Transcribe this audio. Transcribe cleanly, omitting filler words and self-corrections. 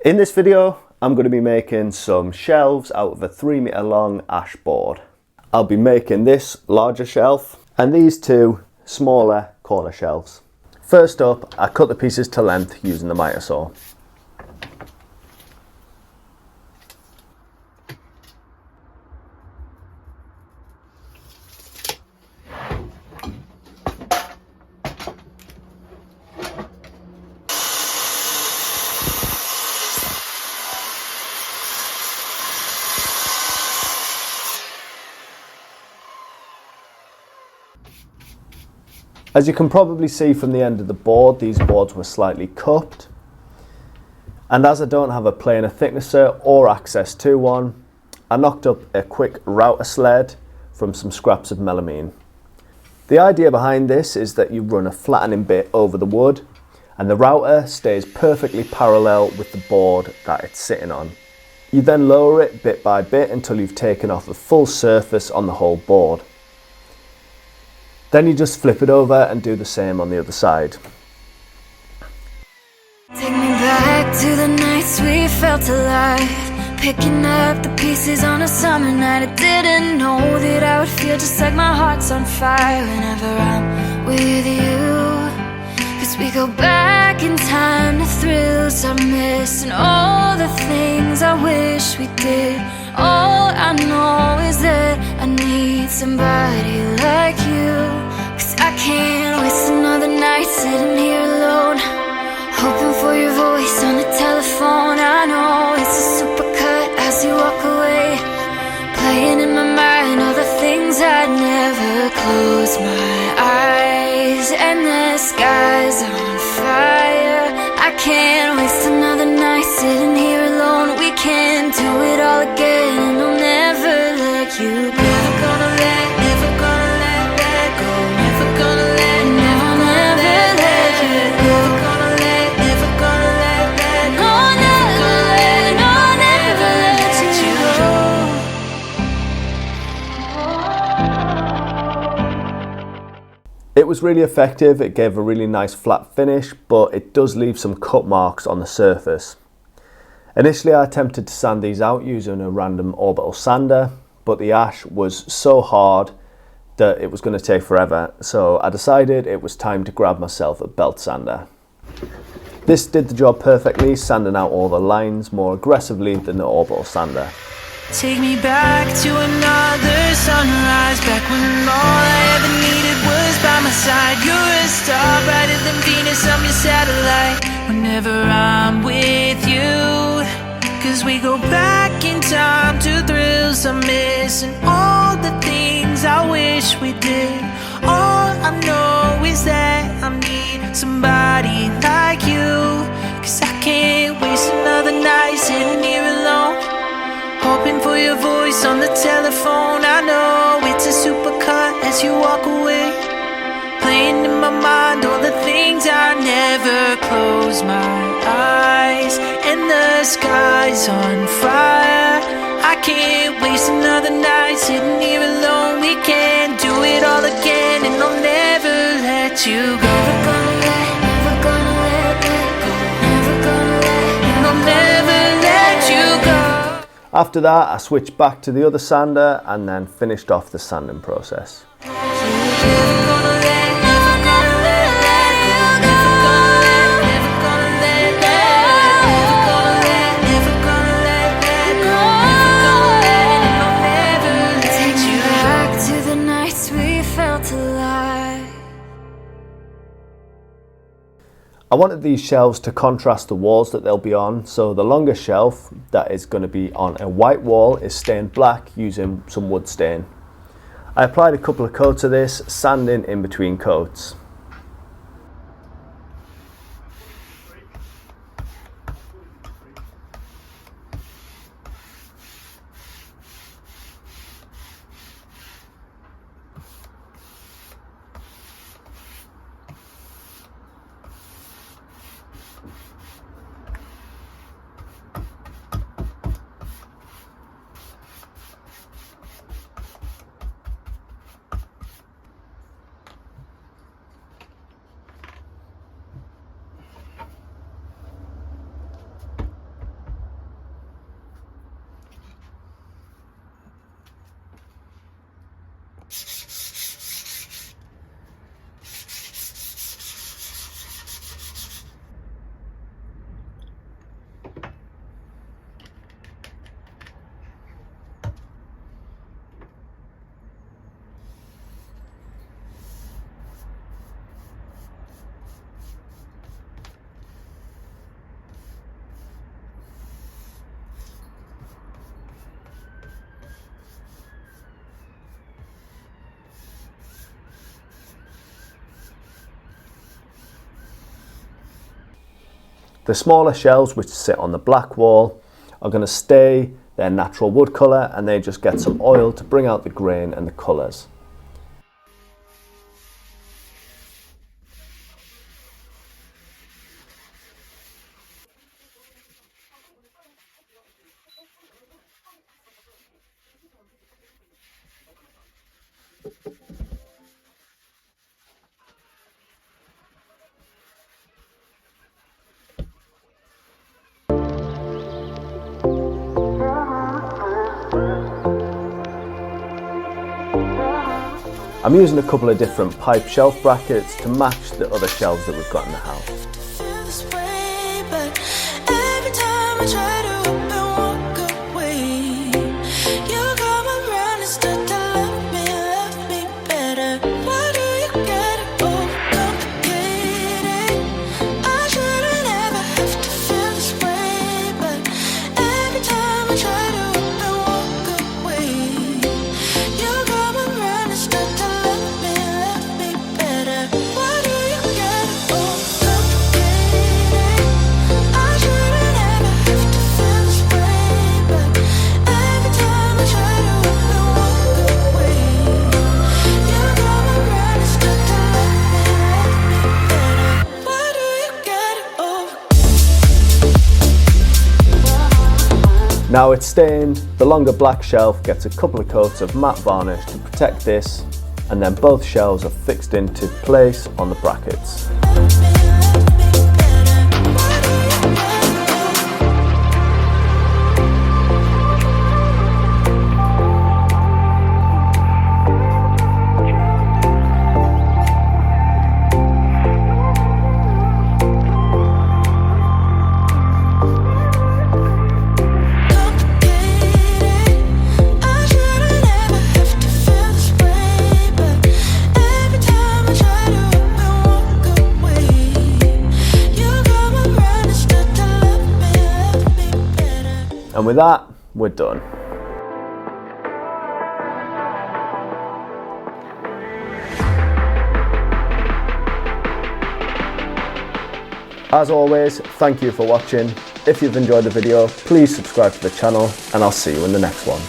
In this video, I'm going to be making some shelves out of a 3 meter long ash board. I'll be making this larger shelf and these two smaller corner shelves. First up, I cut the pieces to length using the miter saw. As you can probably see from the end of the board, these boards were slightly cupped. And as I don't have a planer thicknesser or access to one, I knocked up a quick router sled from some scraps of melamine. The idea behind this is that you run a flattening bit over the wood and the router stays perfectly parallel with the board that it's sitting on. You then lower it bit by bit until you've taken off the full surface on the whole board. Then you just flip it over and do the same on the other side. Take me back to the nights we felt alive, picking up the pieces on a summer night. I didn't know that I would feel just like my heart's on fire whenever I'm with you. Cause we go back in time to thrills I miss and all the things I wish we did. All I know is that I need somebody like you. Cause I can't waste another night sitting here alone, hoping for your voice on the telephone. I know it's a supercut as you walk away, playing in my mind all the things I'd never close my eyes. And the sky's on fire. I can't waste another night sitting here alone. We can do it all again and I'll never let you go. Never gonna let go. Never gonna let you go. Never gonna let go. I'll never let you go. It was really effective, it gave a really nice flat finish, but it does leave some cut marks on the surface. Initially I attempted to sand these out using a random orbital sander, but the ash was so hard that it was going to take forever, so I decided it was time to grab myself a belt sander. This did the job perfectly, sanding out all the lines more aggressively than the orbital sander. Take me back to another sunrise, back when all I ever needed was by my side. You're a star brighter than Venus, I'm your satellite whenever I'm with you. Cause we go back in time to thrills I miss and all the things I wish we did. All I know is that I need somebody like you. Cause I can't waste another night sitting here alone, hoping for your voice on the telephone. I know it's a supercut as you walk away, playing in my mind all the things I never close my eyes. And the sky's on fire. I can't waste another night sitting here alone. We can do it all again and I'll never let you go. Never gonna let go. Never gonna let and I'll never let you go. After that I switched back to the other sander and then finished off the sanding process. I wanted these shelves to contrast the walls that they'll be on, so the longer shelf that is going to be on a white wall is stained black using some wood stain. I applied a couple of coats of this, sanding in between coats. The smaller shelves which sit on the black wall are going to stay their natural wood colour, and they just get some oil to bring out the grain and the colours. I'm using a couple of different pipe shelf brackets to match the other shelves that we've got in the house. Feel this way, but every time I try to walk away, you come around and start to love me better. Why do you get it all complicated? I shouldn't ever have to feel this way, but every time I try to walk away, you come around and start to love me better. Why do you get it all complicated? I shouldn't ever have to feel this way, but every time I try to walk away, you come around and start to love me better. Why do you get it all? Now it's stained, the longer black shelf gets a couple of coats of matte varnish to protect this, and then both shelves are fixed into place on the brackets. And with that, we're done. As always, thank you for watching. If you've enjoyed the video, please subscribe to the channel, and I'll see you in the next one.